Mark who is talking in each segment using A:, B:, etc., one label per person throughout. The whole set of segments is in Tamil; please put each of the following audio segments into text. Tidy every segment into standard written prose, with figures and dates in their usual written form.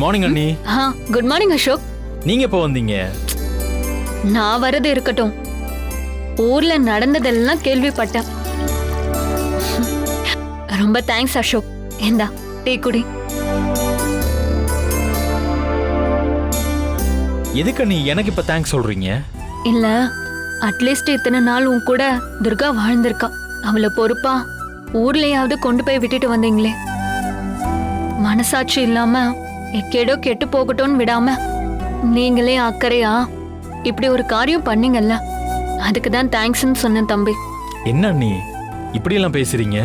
A: குட் மார்னிங் அண்ணி.
B: Good morning Ashok.
A: நீங்க எப்போ வந்தீங்க?
B: நான் வரது இருக்கட்டும், ஊர்ல நடந்ததெல்லாம் கேள்விப்பட்டேன். ரொம்ப தேங்க்ஸ் அசோக். ஏண்டா டீ குடி.
A: எதுக்கு நீ எனக்கு இப்ப தேங்க்ஸ் சொல்றீங்க?
B: இல்ல, அட்லீஸ்ட் இத்தனை நாள் உன் கூட துர்கா வாழ்ந்திருக்கா. அவளை பொறுப்பா ஊர்லயாவது கொண்டு போய் விட்டுட்டு வந்தீங்களே. மனசாட்சி இல்லாம எக்கேடோ கெட்டு போகட்டும்னு விடாம நீங்களே அக்கறையா இப்படி ஒரு காரியம் பண்ணீங்கல்ல, அதுக்கு தான் தேங்க்ஸ்ன்னு சொன்னேன் தம்பி.
A: என்ன நீ இப்படி எல்லாம் பேசுறீங்க?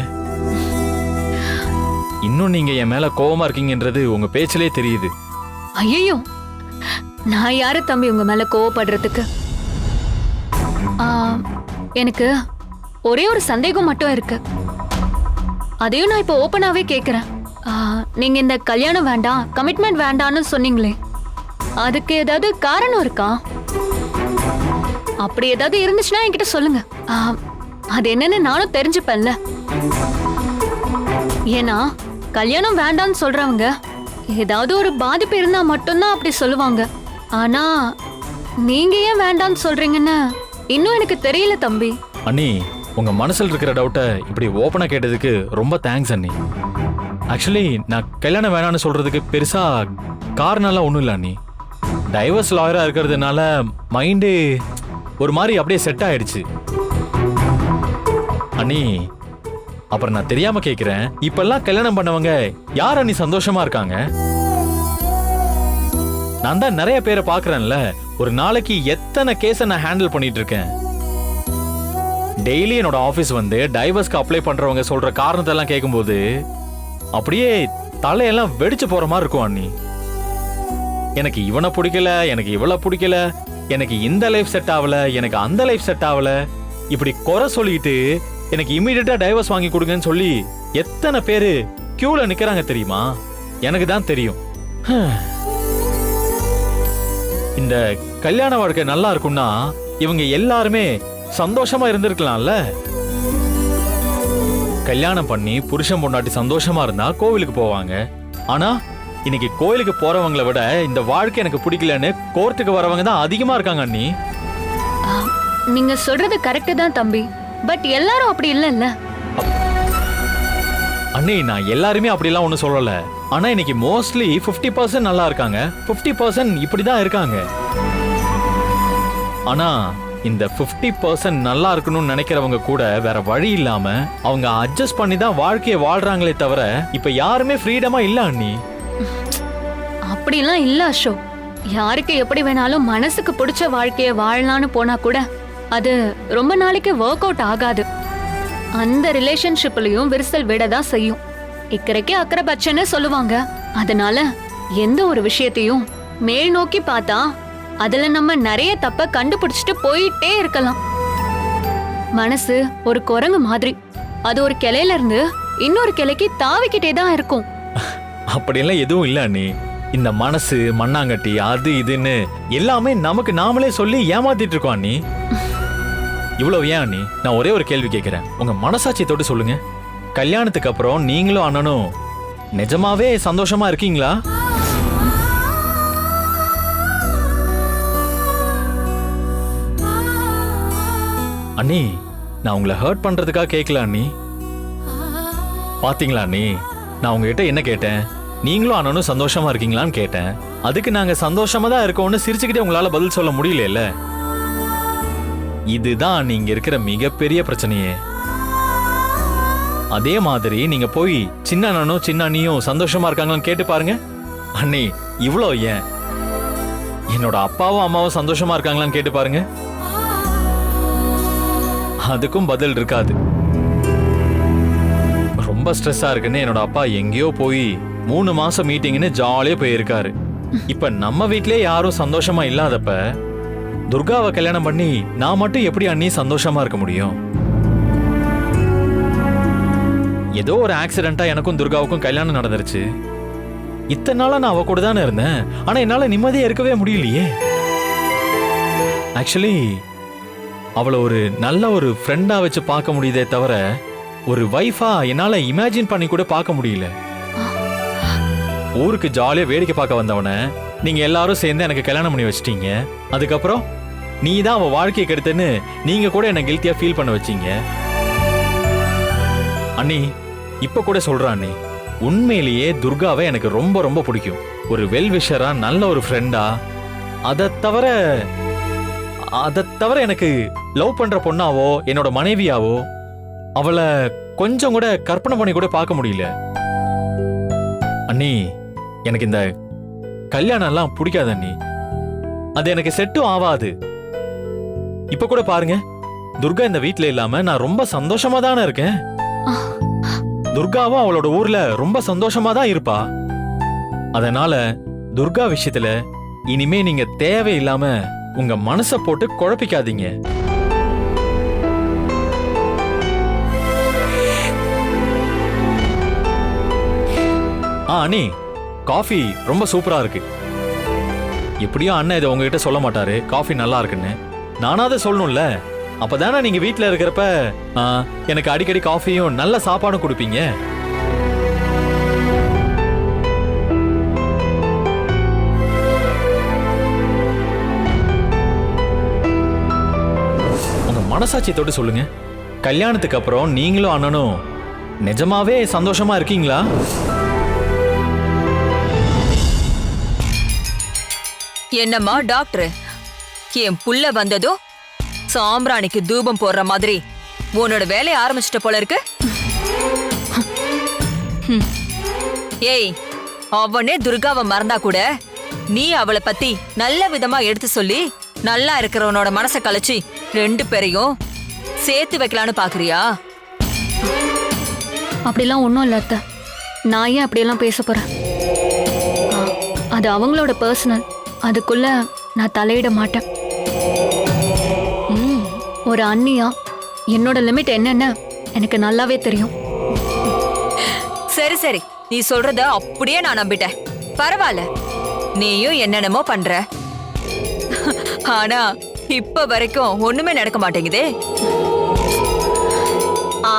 A: இன்னும் நீங்க என் மேல கோவமா இருக்கீங்கன்றது உங்க பேச்சிலே தெரியுது.
B: ஐயோ, நான் யாரு தம்பி உங்க மேல கோவப்படுறதுக்கு? எனக்கு ஒரே ஒரு சந்தேகம் மட்டும் இருக்கு. அதையும் நான் இப்ப ஓப்பனாவே கேக்குறேன். நீங்க இந்த கல்யாணம் வேண்டாம், கமிட்மெண்ட் வேண்டாம்னு சொன்னீங்களே, அதுக்கு ஏதாவது காரணம் இருக்கா? அப்படி ஏதாவது இருந்துச்சுன்னா என்கிட்ட சொல்லுங்க. அது என்னன்னு நானும் தெரிஞ்சுப்பேன்ல. ஏன்னா கல்யாணம் வேண்டாம்னு சொல்றவங்க ஏதாவது ஒரு பாதிப்பு இருந்தா மட்டும்தான் அப்படி சொல்லுவாங்க. ஆனா நீங்க ஏன் வேண்டாம்னு சொல்றீங்கன்னு இன்னும் எனக்கு தெரியல தம்பி.
A: அண்ணி, உங்க மனசுல இருக்கிற டவுட்டை இப்படி ஓப்பனா கேட்டதுக்கு ரொம்ப தேங்க்ஸ் அண்ணி. ஆக்சுவலி நான் கல்யாணம் வேணான்னு சொல்றதுக்கு பெருசா காரணம்லாம் ஒன்றும் இல்லை அண்ணி. டைவர்ஸ் லாயரா இருக்கிறதுனால மைண்டு ஒரு மாதிரி அப்படியே செட் ஆயிடுச்சு அண்ணி. அப்புறம் நான் தெரியாம கேக்குறேன், இப்பெல்லாம் கல்யாணம் பண்ணவங்க யார் அண்ணி சந்தோஷமா இருக்காங்க? நான் தான் நிறைய பேரை பாக்குறேன்ல, ஒரு நாளைக்கு எத்தனை கேஸை நான் ஹேண்டில் பண்ணிட்டு இருக்கேன். டெய்லி என்னோட ஆபீஸ் வந்து டைவர்ஸ்க்கு அப்ளை பண்றவங்க சொல்ற காரணத்தை எல்லாம் கேட்கும்போது அப்படியே தலையெல்லாம் வெடிச்சு போற மாதிரி இருக்கும் அண்ணி. எனக்கு இவனை பிடிக்கல, எனக்கு இவளை பிடிக்கல, எனக்கு இந்த லைஃப் செட் ஆகல, எனக்கு அந்த லைஃப் செட் ஆகல, இப்படி குறை சொல்லிட்டு எனக்கு இமீடியட்டா டைவர்ஸ் வாங்கி கொடுங்கன்னு சொல்லி எத்தனை பேரு கியூல நிக்கிறாங்க தெரியுமா? எனக்கு தான் தெரியும். இந்த கல்யாண வாழ்க்கை நல்லா இருக்கும்னா இவங்க எல்லாருமே சந்தோஷமா இருந்திருக்கலாம்ல. கல்யாணம் பண்ணி புருஷன் பொண்டாட்டி சந்தோஷமா இருந்தா கோவிலுக்கு போவாங்க. ஆனா இன்னைக்கு கோயிலுக்கு போறவங்களை விட இந்த வாழ்க்கை எனக்கு பிடிக்கலன்னு கோர்ட்டுக்கு வரவங்க தான் அதிகமா இருக்காங்க அண்ணி.
B: நீங்க சொல்றது கரெக்ட் தான் தம்பி, பட் எல்லாரும் அப்படி இல்லைல்ல
A: அண்ணி. நான் எல்லாருமே அப்படிலாம் ஒன்றும் சொல்லல. ஆனா இன்னைக்கு மோஸ்ட்லி 50% நல்லா இருக்காங்க, 50% இப்படிதான் இருக்காங்க. ஆனா இந்த 50% நல்லா இருக்கணும்னு நினைக்கிறவங்க கூட வேற வழி இல்லாம அவங்க அட்ஜஸ்ட் பண்ணி தான் வாழ்க்கையை வாழ்றாங்களே தவிர இப்ப யாருமே ஃப்ரீடமா இல்ல அண்ணி.
B: அப்படிலாம் இல்ல அசோக். யாருக்கு எப்படி வேணாலும் மனசுக்கு பிடிச்ச வாழ்க்கைய வாழலான்னு போனா கூட அது ரொம்ப நாளைக்கு ஒர்க் அவுட் ஆகாது. அந்த ரிலேஷன்ஷிப்லயும் விரிசல் விடதான் செய்யும். இக்கரைக்கு அக்கறை பச்சைன்னு சொல்லுவாங்க. அதனால எந்த ஒரு விஷயத்தையும் மேல் நோக்கி பார்த்தா அதுல நம்ம நிறைய தப்ப கண்டுபிடிச்சிட்டு போயிட்டே இருக்கலாம். மனசு ஒரு குரங்கு மாதிரி, அது ஒரு கிளையில இருந்து இன்னொரு கிளைக்கு தாவிக்கிட்டே தான் இருக்கும்.
A: அப்படியெல்லாம் எதுவும் இல்ல அண்ணி. இந்த மனசு மண்ணாங்கட்டி அது இதுன்னு எல்லாமே நமக்கு நாமளே சொல்லி ஏமாத்திட்டு இருக்கோம் அண்ணி. இவ்வளவு ஏன் அண்ணி? நான் ஒரே ஒரு கேள்வி கேட்கிறேன், உங்க மனசாட்சியை தொட்டு சொல்லுங்க. கல்யாணத்துக்கு அப்புறம் நீங்களும் அண்ணனும் நிஜமாவே சந்தோஷமா இருக்கீங்களா? அண்ணி, நான் உங்களை ஹர்ட் பண்றதுக்காக கேட்கல அண்ணி. பாத்தீங்களா அண்ணி, நான் உங்ககிட்ட என்ன கேட்டேன்? நீங்களும் அண்ணனும் சந்தோஷமா இருக்கீங்களான்னு கேட்டேன். அதுக்கு நாங்க சந்தோஷமா தான் இருக்கோம்னு சிரிச்சுக்கிட்டே உங்களால பதில் சொல்ல முடியல. இதுதான் நீங்க இருக்கிற மிகப்பெரிய பிரச்சனையே. அதே மாதிரி நீங்க போய் சின்ன அண்ணனும் சின்ன அண்ணியும் சந்தோஷமா இருக்காங்களான்னு கேட்டு பாருங்க. அண்ணி, இவ்வளோ ஏன் என்னோட அப்பாவும் அம்மாவும் சந்தோஷமா இருக்காங்களான்னு கேட்டு பாருங்க. அதுக்கும் பதில் இருக்காது. ரொம்ப ஸ்ட்ரெஸ்ஸா இருக்குன்னு என்னோட அப்பா எங்கேயோ போய் 3 மாசம் மீட்டிங்னு ஜாலியா போயிருக்காரு. இப்ப நம்ம வீட்லயே யாரும் சந்தோஷமா இல்லாதப்ப துர்காவை கல்யாணம் பண்ணி நான் மட்டும் எப்படி அண்ணி சந்தோஷமா இருக்க முடியும்? ஏதோ ஒரு ஆக்சிடென்ட்டா எனக்கும் துர்காவுக்கும் கல்யாணம் நடந்துருச்சு. இத்தனை நாளா நான் அவ கூட தானே இருந்தேன். ஆனா என்னால நிம்மதியா இருக்கவே முடியலையே. ஆக்சுவலி அவளை ஒரு நல்ல ஒரு ஃப்ரெண்டா வச்சு பார்க்க முடியுதே தவிர ஒரு வைஃபா என்னால இமேஜின் பண்ணி கூட பார்க்க முடியல. ஊருக்கு ஜாலியா வேடிக்கை பார்க்க வந்தவன நீங்க எல்லாரும் சேர்ந்து எனக்கு கல்யாணம் பண்ணி வச்சிட்டீங்க. அதுக்கப்புறம் நீ தான் அவன் வாழ்க்கையை கெடுத்துன்னு நீங்க கூட என்ன கில்ட்டியா ஃபீல் பண்ண வச்சீங்க. அண்ணி இப்ப கூட சொல்ற அண்ணி, உண்மையிலேயே துர்காவை எனக்கு ரொம்ப ரொம்ப பிடிக்கும். ஒரு வெல்விஷரா, நல்ல ஒரு ஃப்ரெண்டா, அதை தவிர எனக்கு லவ் பண்ற பொண்ணாவோ என்னோட மனைவியாவோ அவளை கொஞ்சம் கூட கற்பனை பண்ணி கூட பார்க்க முடியல. அண்ணி எனக்கு இந்த கல்யாணம் எல்லாம் பிடிக்காது அண்ணி. அது எனக்கு செட்டும் ஆகாது. இப்ப கூட பாருங்க, துர்கா இந்த வீட்ல இல்லாம நான் ரொம்ப சந்தோஷமா தானே இருக்கேன். துர்காவும் அவளோட ஊர்ல ரொம்ப சந்தோஷமா தான் இருப்பா. அதனால துர்கா விஷயத்துல இனிமே நீங்க தேவையில்லாம உங்க மனச போட்டு குழப்பிக்காதீங்க. அண்ணி காஃபி ரொம்ப சூப்பரா இருக்கு. எப்படியும் அண்ணன் இதை உங்ககிட்ட சொல்ல மாட்டாரு காஃபி நல்லா இருக்குன்னு. நானாவது சொல்லணும்ல, அப்பதானே நீங்க வீட்டுல இருக்கிறப்ப எனக்கு அடிக்கடி காஃபியும் நல்ல சாப்பாடும் கொடுப்பீங்க. உங்க மனசாட்சி தொட்டு சொல்லுங்க, கல்யாணத்துக்கு அப்புறம் நீங்களும் அண்ணனும் நிஜமாவே சந்தோஷமா இருக்கீங்களா?
C: என்னம்மா டாக்டர், என் புள்ள வந்ததும் சாம்பிராணிக்கு தூபம் போடுற மாதிரி உன்னோட வேலையை ஆரம்பிச்சிட்ட போல இருக்கு. ஏய், அவனே துர்காவை மறந்தா கூட நீ அவளை பத்தி நல்ல விதமா எடுத்து சொல்லி நல்லா இருக்கிறவனோட மனசை கலைச்சி 2 பேரையும் சேர்த்து வைக்கலான்னு பாக்குறியா?
B: அப்படிலாம் ஒன்றும் இல்லை அத்தை. நான் ஏன் அப்படியெல்லாம் பேச போறேன்? அது அவங்களோட பர்சனல். அதுக்குள்ள நான் தலையிட மாட்டேன். ஒரு அண்ணியா என்னோட லிமிட் என்னன்னு எனக்கு நல்லாவே தெரியும்.
C: சரி சரி, நீ சொல்றத அப்படியே நான் நம்பிட்டேன். பரவாயில்ல, நீயும் என்னென்னமோ பண்ற. ஆனா இப்ப வரைக்கும் ஒண்ணுமே நடக்க மாட்டேங்குதே.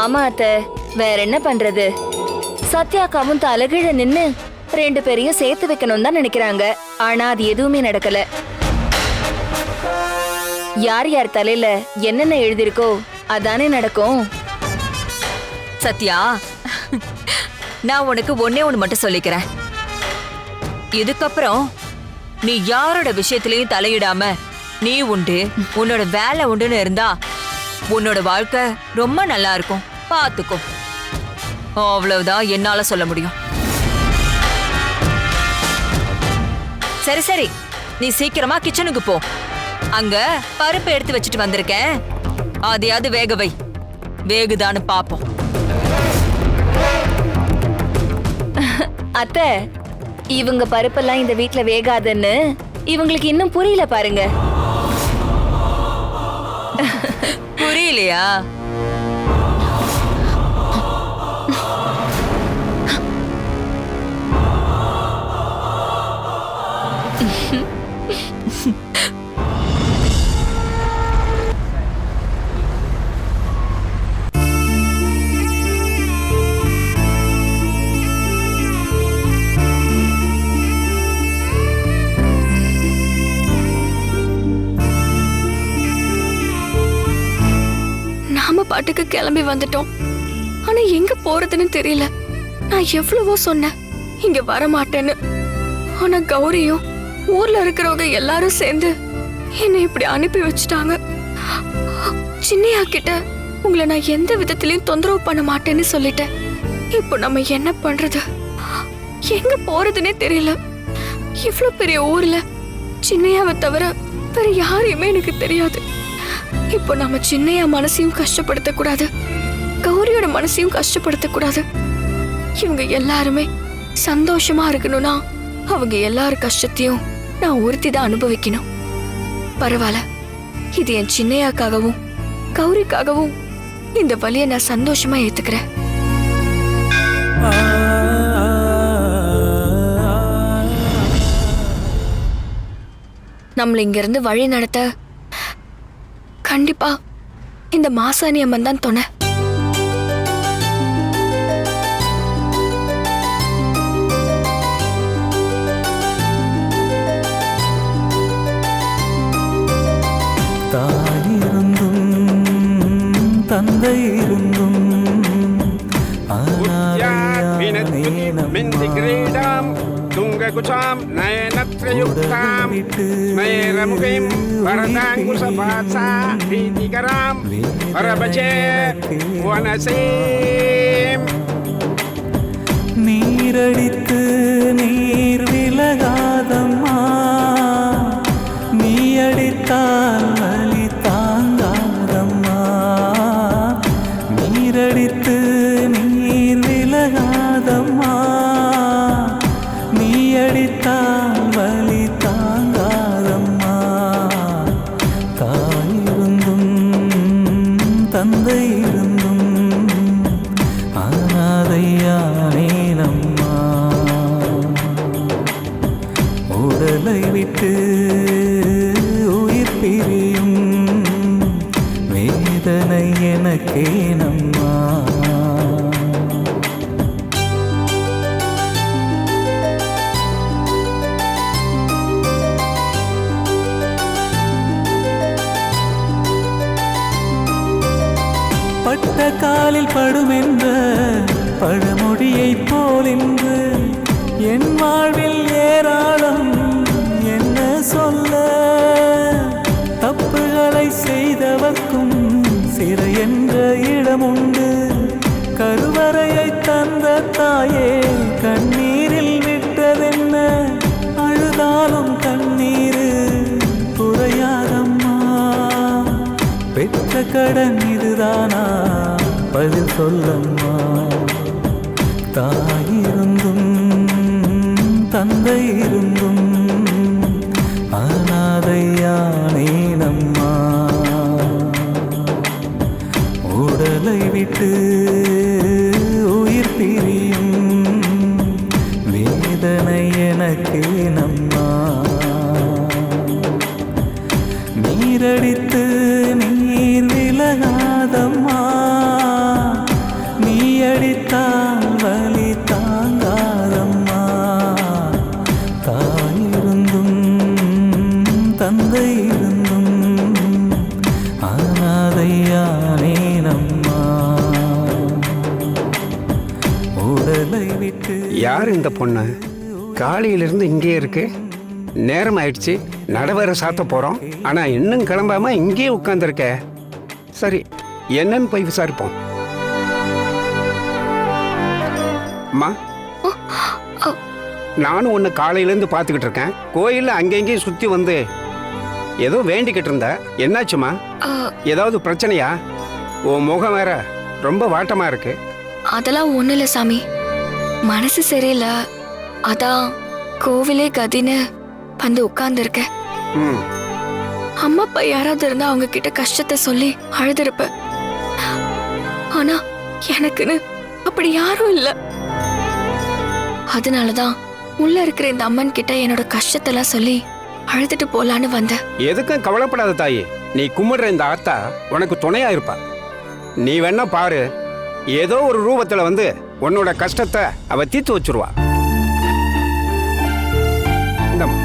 D: ஆமா அத்தை, வேற என்ன பண்றது? சத்யாக்காவும் தலைகீழ நின்னு 2 பேரையும் சேர்த்து வைக்கணும் தான் நினைக்கிறாங்க. ஆனா அது எதுவுமே நடக்கல. யார் யார் தலையில என்னென்ன எழுதிருக்கோ அதானே நடக்கும்.
C: சத்யா, நான் உனக்கு ஒண்ணே ஒண்ணு மட்டும் சொல்லிக்கிறேன். இதுக்கப்புறம் நீ யாரோட விஷயத்திலையும் தலையிடாம நீ உண்டு உன்னோட வேலை உண்டுன்னு இருந்தா உன்னோட வாழ்க்கை ரொம்ப நல்லா இருக்கும். பாத்துக்கோ. அவ்வளவுதான் என்னால சொல்ல முடியும். சரி சரி, நீ சீக்கிரமா கிச்சனுக்கு போ. அங்க பருப்பு எடுத்து வச்சுட்டு வந்திருக்கேன், அதையாவது வேக வை. வேகுதான்னு பாப்போம்.
D: அத்தை, இவங்க பருப்பெல்லாம் இந்த வீட்ல வேகாதுன்னு இவங்களுக்கு இன்னும் புரியல பாருங்க.
C: புரியலையா?
E: நாம பாட்டுக்கு கிளம்பி வந்துட்டோம். ஆனா எங்க போறதுன்னு தெரியல. நான் எவ்வளவோ சொன்னேன் இங்க வர மாட்டேன்னு. ஆனா கௌரியும் ஊர்ல இருக்கிறவங்க எல்லாரும் சேர்ந்து என்னை இப்படி அனுப்பி வச்சுட்டாங்க. சின்னையா கிட்ட உங்களை நான் எந்த விதத்திலயும் தொந்தரவு பண்ண மாட்டேன்னு சொல்லிட்டேன். இப்போ நம்ம என்ன பண்றது? எங்க போறதுன்னே தெரியல. இவ்ளோ பெரிய ஊர்ல சின்னையாவை தவிர வேற யாரையுமே எனக்கு தெரியாது. இப்போ நம்ம சின்னையா மனசையும் கஷ்டப்படுத்த கூடாது, கௌரியோட மனசையும் கஷ்டப்படுத்த கூடாது. இவங்க எல்லாருமே சந்தோஷமா இருக்கணும்னா அவங்க எல்லார் கஷ்டத்தையும் நான் ஒருத்தி தான் அனுபவிக்கணும். பரவாயில்ல, இது என் சின்னையாக்காகவும் கௌரிக்காகவும் இந்த வலியை நான் சந்தோஷமா ஏத்துக்கிறேன். நம்மள இங்க இருந்து வழி நடத்த கண்டிப்பா இந்த மாசாணி அம்மன் தான் துணை.
F: மிந்திகிரீடாம் துங்ககுசாம் நயனத்ரயுக்தாம் ஸ்மயரமுகிம் வரதாங்குசபாசா பீதிகராம் வரபஜே வனசீம்.
G: நீரடித்து நீர் விலகாதம்மா, நீ அடித்தால் வலி தாங்காதம்மா. நீரடித்து நீர் விலகாதம்மா, நீ அடித்தால் வலி தாங்காதம்மா. தாயிருந்தும் தந்தை இருந்தும் அனாதையானேனம்மா. உடலை விட்டு உயிர் பிரியும் வேதனை எனக்கேனம்மா. பட்ட காலில் படுமென்ற பழமொழியைப் போல் இன்று என் வாழ்வில் ஏராளம் என்ன சொல்ல. தப்புகளை செய்தவர்க்கும் சிறை என்ற இடமுண்டு. கருவறையை தந்த தாயே கண்ணீரில் விட்டதென்ன, அழுதாலும் கண்ணீர் குறையாதம்மா. பெற்ற கடன் இதுதானா, பதில் சொல்லம்மா. தாயிருந்தும் தந்தை இருந்தும் அனாதையானேனம்மா. உடலை விட்டு உயிர் பிரியும் வேதனை எனக்கேனம்மா. நீரடித்து நீர் விலகாதம்மா, நீ அடித்தால் வலி தாங்காதம்மா. தாயிருந்தும் தந்தை இருந்தும் அனாதையானேனம்மா. உடலை விட்டு.
F: யார் இந்த பொண்ணு? காலையிலிருந்து இங்கே இருக்கு. நேரம் ஆயிடுச்சு, நடவர சாத்த போறோம். ஆனா இன்னும் கிளம்பாம இங்கே உட்கார்ந்துருக்க. சரி, என்னன்னு போய் விசாரிப்போம். அம்மா, நானும் உன்னை காலையிலேருந்து பார்த்துக்கிட்டு இருக்கேன். கோயிலில் அங்கெங்கேயும் சுற்றி வந்து ஏதோ வேண்டிக்கிட்டு இருந்த. என்னாச்சுமா? ஏதாவது பிரச்சனையா? உன் முகம் வேற ரொம்ப வாட்டமா இருக்கு.
E: அதெல்லாம் ஒண்ணு இல்ல சாமி, மனசு சரியில்லை. அதான் கோவிலே கதின்னு வந்து உட்கார்ந்துருக்கேன்.
F: ம்,
E: அம்மா அப்பா யாராவது இருந்தா அவங்க கிட்ட கஷ்டத்தை சொல்லி அழுதுருப்பேன். ஆனா எனக்குன்னு அப்படி யாரும் இல்ல. அதனாலதான் உள்ள இருக்கிற இந்த அம்மன் கிட்ட என்னோட கஷ்டத்தெல்லாம் சொல்லி அழுதுட்டு போலான்னு வந்தேன்.
F: எதுக்கும் கவலைப்படாத தாயி. நீ கும்பிடுற இந்த ஆத்தா உனக்கு துணையா இருப்பா. நீ வேணா பாரு, ஏதோ ஒரு ரூபத்துல வந்து உன்னோட கஷ்டத்தை அவ தீர்த்து வச்சிருவா. இந்தம்மா.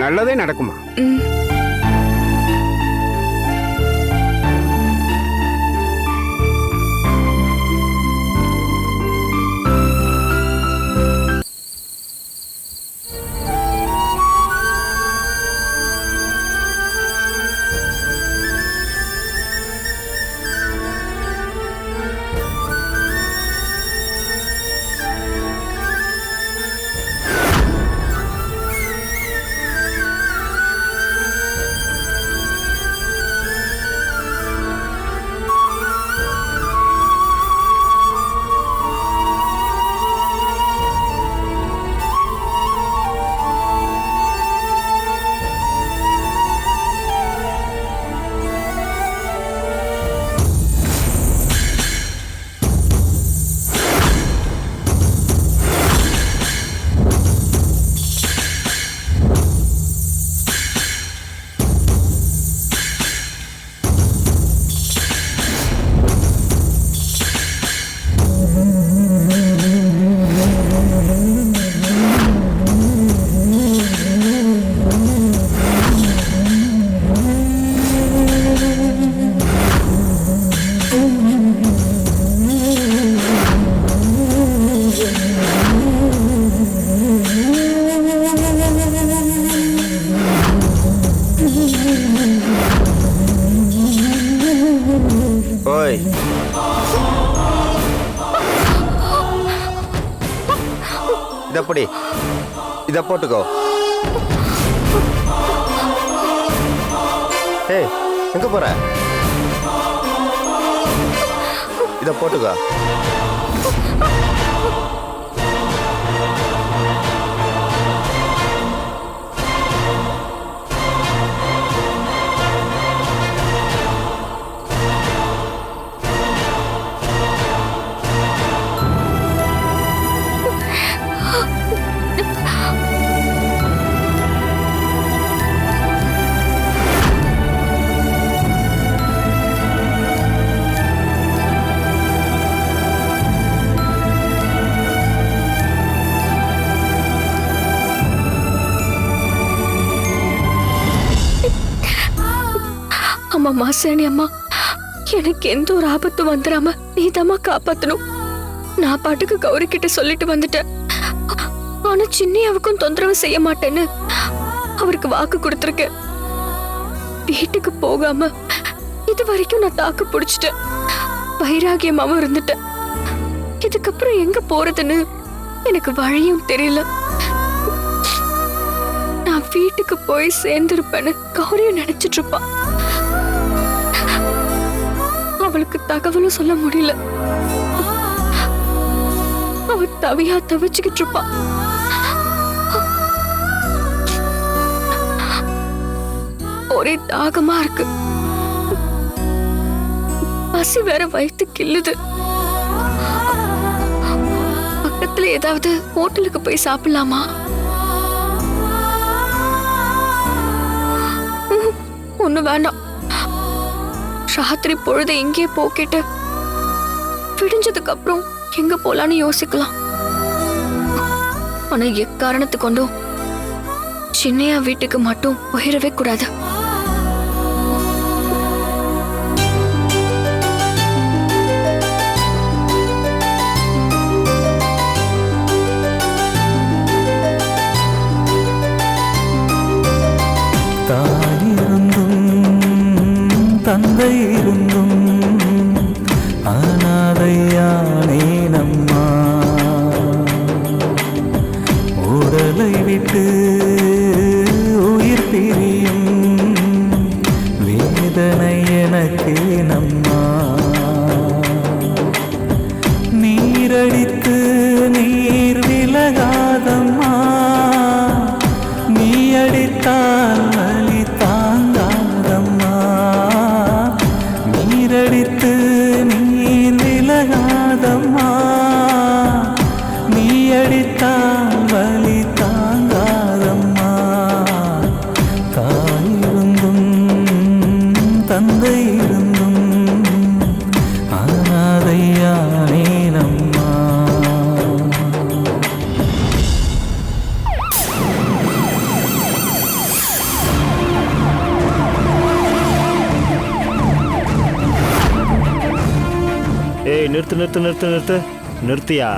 F: நல்லதே நடக்குமா?
E: ம்.
H: ஓய், இதப்படி இத போட்டுக்கோ. ஏய், எங்க போற? இத போட்டுக்கோ.
E: அம்மா மாசாணி அம்மா, எனக்கு எந்த ஒரு ஆபத்து வந்துடாம நீதாம்மா காப்பாத்தணும். நான் பாட்டுக்கு கௌரி கிட்ட சொல்லிட்டு வந்துட்டேன். ஆனா சின்னையாவுக்கும் தொந்தரவு செய்ய மாட்டேன்னு அவருக்கு வாக்கு கொடுத்துருக்கேன். வீட்டுக்கு போகாம இது வரைக்கும் நான் தாக்கு பிடிச்சிட்டேன். வைராகியமாவும் இருந்துட்டேன். இதுக்கப்புறம் எங்க போறதுன்னு எனக்கு வழியும் தெரியல. நான் வீட்டுக்கு போய் சேர்ந்திருப்பேன்னு கௌரியும் நினைச்சிட்டு இருப்பா. அவளுக்கு தகவலும் சொல்ல முடியல. அவ தவியா தவிச்சுக்கிட்டு இருப்பா. ஒரே தாகமா இருக்கு. பசி வேற வயித்து கிள்ளுது. பக்கத்துல ஏதாவது ஹோட்டலுக்கு போய் சாப்பிடலாமா? ஒண்ணு வேண்டாம். ராத்திரி பொழுது எங்கே போக்கிட்டு விடிஞ்சதுக்கு அப்புறம் எங்க போலான்னு யோசிக்கலாம். ஆனா எக்காரணத்து கொண்டும் சின்னையா வீட்டுக்கு மட்டும் போயிடவே கூடாது.
G: தந்தை இருந்தும் அனாதையானே நம்மா, உடலை விட்டு உயிர் பிரியும் வேதனை எனக்கு நம்மா. நீரடித்து நீர் விலகாதம்மா, நீ அடித்தால் வலி தாங்காதம்மா. நீரடித்து நீர் விலகாதம்மா, நீ அடித்தால் வலி தாங்காதம்மா. தாயிருந்தும் தந்தை இருந்தும் அனாதையானே நம்மா.
I: ஏய், நிறுத்து நிறுத்து நிறுத்து நிறுத்து நிறுத்தியா?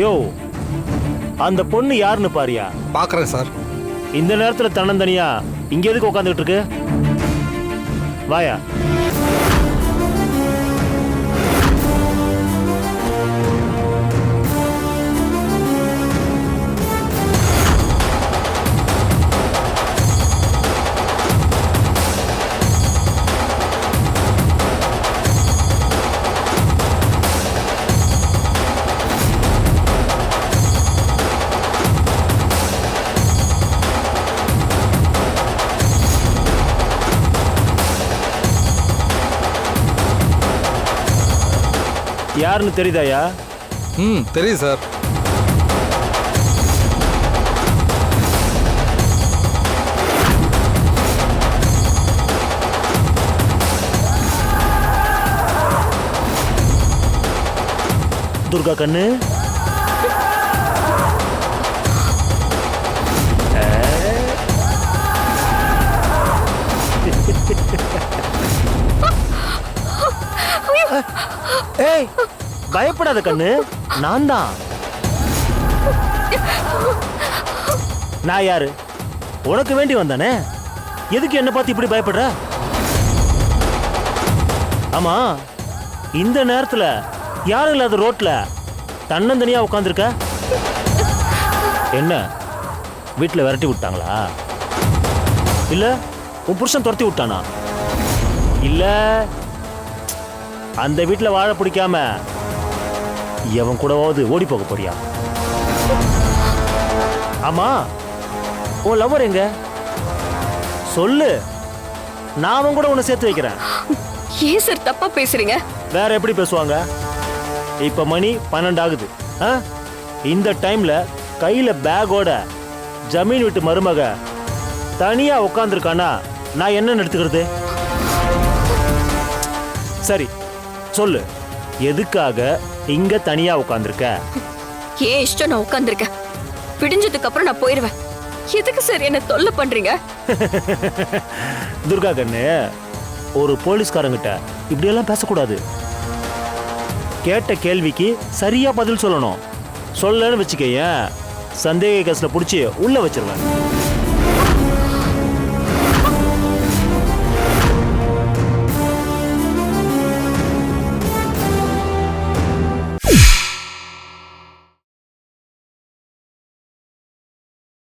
I: யோ, அந்த பொண்ணு யாருன்னு பாரியா?
H: பாக்குறேன் சார்.
I: இந்த நேரத்துல தன்னந்தனியா இங்க எதுக்கு உட்காந்துட்டு இருக்கு? வாயா. யாருன்னு தெரியுதாயா?
H: தெரியும் சார்.
I: துர்கா கண்ணு, ஏய் பயப்படாத கண்ணு, நான் தான். நான் யாரு? உனக்கு வேண்டி வந்தானே. எதுக்கு என்ன பார்த்து இப்படி பயப்படுற? ஆமா, இந்த நேரத்துல யாரும் இல்லாத ரோட்ல தன்னந்தனியா உட்காந்துருக்க. என்ன வீட்டுல விரட்டி விட்டாங்களா? இல்ல உன் புருஷன் துரத்தி விட்டானா? இல்ல அந்த வீட்டுல வாழ பிடிக்காம எவன் கூடவாவது ஓடி போக போறியா? ஆமா, உன் லவர் எங்க? சொல்லு, நான் அவன் கூட உன்னை சேர்த்து வைக்கிறேன்.
E: ஏன் சார் தப்பா பேசுறீங்க?
I: வேற எப்படி பேசுவாங்க? இப்ப மணி 12 ஆகுது. இந்த டைம்ல கையில பேக்கோட ஜமீன் விட்டு மருமக தனியா உட்காந்துருக்கானா நான் என்ன எடுத்துக்கிறது? சரி சொல்லு, எதுக்காக இங்க தனியா உட்காந்துருக்க?
E: ஏன் இஷ்டம் நான் உட்காந்துருக்கேன். விடிஞ்சதுக்கு அப்புறம் நான் போயிருவேன். எதுக்கு சார் என்ன தொல்லை பண்றீங்க?
I: துர்கா கண்ணு, ஒரு போலீஸ்காரங்கிட்ட இப்படியெல்லாம் பேசக்கூடாது. கேட்ட கேள்விக்கு சரியா பதில் சொல்லணும். சொல்லன்னு வச்சுக்கேன், சந்தேக கேஸ்ல புடிச்சு உள்ள வச்சிருவேன்.